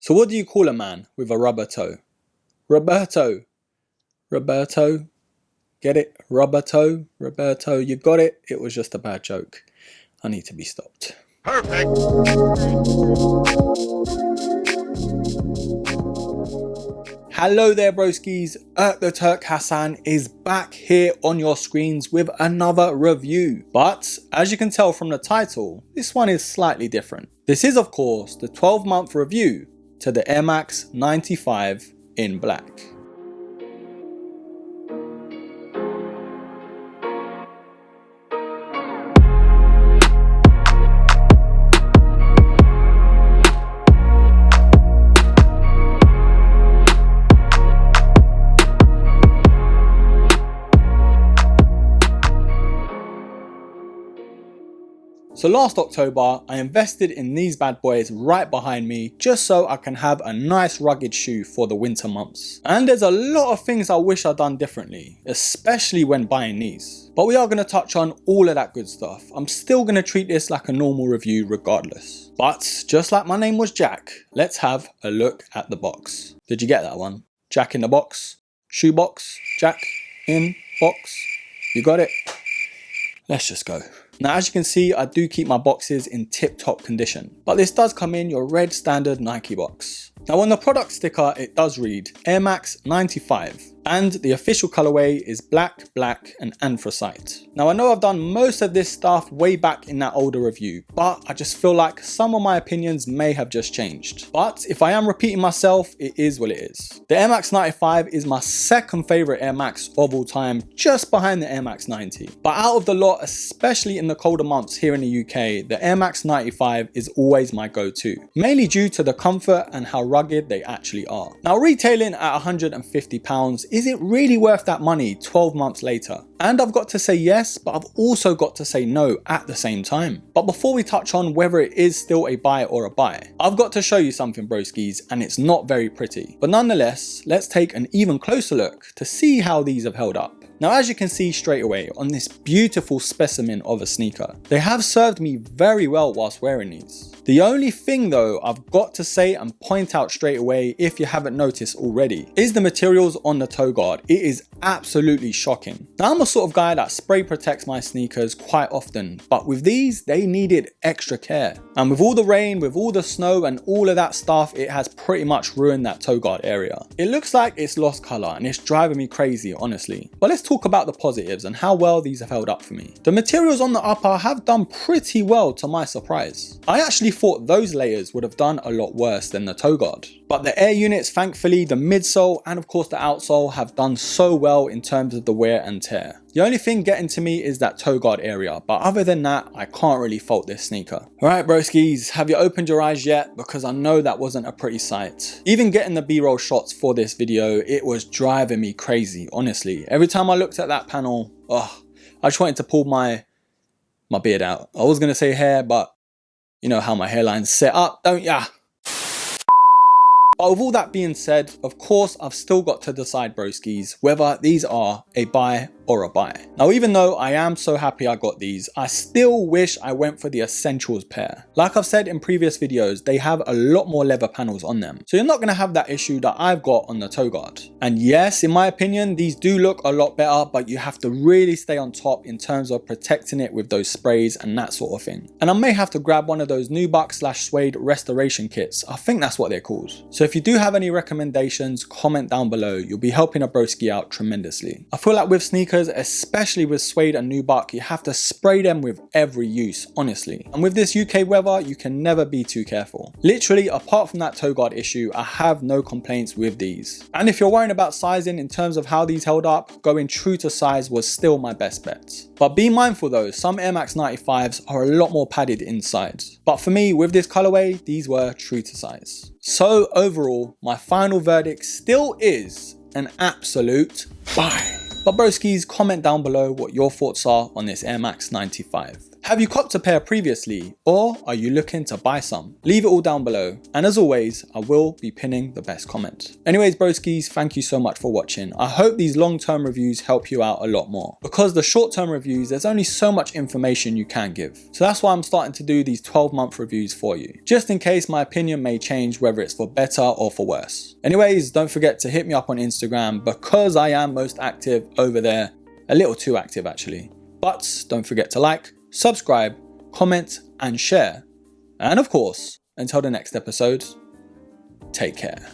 So what do you call a man with a rubber toe? Roberto. Roberto. Get it? Rubber toe. Roberto. You got it? It was just a bad joke. I need to be stopped. Perfect. Hello there broskies, the Turk Hassan is back here on your screens with another review. But as you can tell from the title, this one is slightly different. This is of course the 12-month review to the Air Max 95 in black. So last October, I invested in these bad boys right behind me just so I can have a nice rugged shoe for the winter months. And there's a lot of things I wish I'd done differently, especially when buying these. But we are going to touch on all of that good stuff. I'm still going to treat this like a normal review regardless. But just like my name was Jack, let's have a look at the box. Did you get that one? Jack in the box, shoe box, Jack in box. You got it? Let's just go. Now as you can see, I do keep my boxes in tip-top condition, but this does come in your red standard Nike box. Now on the product sticker it does read Air Max 95 and the official colorway is black, black and anthracite. Now I know I've done most of this stuff way back in that older review, but I just feel like some of my opinions may have just changed. But if I am repeating myself, it is what it is. The Air Max 95 is my second favorite Air Max of all time, just behind the Air Max 90. But out of the lot, especially in the colder months here in the UK, the Air Max 95 is always my go-to, mainly due to the comfort and how rugged they actually are. Now retailing at £150, is it really worth that money 12 months later? And I've got to say yes, but I've also got to say no at the same time. But before we touch on whether it is still a buy or a buy, I've got to show you something broskies, and it's not very pretty. But nonetheless, let's take an even closer look to see how these have held up. Now as you can see straight away on this beautiful specimen of a sneaker, they have served me very well whilst wearing these. The only thing though I've got to say and point out straight away, if you haven't noticed already, is the materials on the toe guard. It is absolutely shocking. Now I'm a sort of guy that spray protects my sneakers quite often, but with these they needed extra care. And with all the rain, with all the snow and all of that stuff, it has pretty much ruined that toe guard area. It looks like it's lost color and it's driving me crazy honestly. But let's talk about the positives and how well these have held up for me. The materials on the upper have done pretty well to my surprise. I actually thought those layers would have done a lot worse than the toe guard. But the air units, thankfully, the midsole and of course the outsole have done so well in terms of the wear and tear. The only thing getting to me is that toe guard area, but other than that, I can't really fault this sneaker. Alright broskies, have you opened your eyes yet? Because I know that wasn't a pretty sight. Even getting the B-roll shots for this video, it was driving me crazy, honestly. Every time I looked at that panel, I just wanted to pull my beard out. I was going to say hair, but you know how my hairline's set up, don't ya? But with all that being said, of course, I've still got to decide broskies whether these are a buy or a buy. Now, even though I am so happy I got these, I still wish I went for the essentials pair. Like I've said in previous videos, they have a lot more leather panels on them. So you're not going to have that issue that I've got on the toe guard. And yes, in my opinion, these do look a lot better, but you have to really stay on top in terms of protecting it with those sprays and that sort of thing. And I may have to grab one of those nubuck/suede restoration kits. I think that's what they're called. So if you do have any recommendations, comment down below. You'll be helping a broski out tremendously. I feel like with sneakers, especially with suede and nubuck, you have to spray them with every use, honestly. And with this UK weather, you can never be too careful. Literally, apart from that toe guard issue, I have no complaints with these. And if you're worrying about sizing in terms of how these held up, going true to size was still my best bet. But be mindful though, some Air Max 95s are a lot more padded inside. But for me, with this colorway, these were true to size. So overall, my final verdict still is an absolute buy. But broskies, comment down below what your thoughts are on this Air Max 95. Have you copped a pair previously, or are you looking to buy some? Leave it all down below, and as always, I will be pinning the best comment. Anyways, broskies, thank you so much for watching. I hope these long-term reviews help you out a lot more, because the short-term reviews, there's only so much information you can give. So that's why I'm starting to do these 12-month reviews for you, just in case my opinion may change, whether it's for better or for worse. Anyways, don't forget to hit me up on Instagram, because I am most active over there, a little too active actually. But don't forget to like, subscribe, comment, and share. And of course, until the next episode, take care.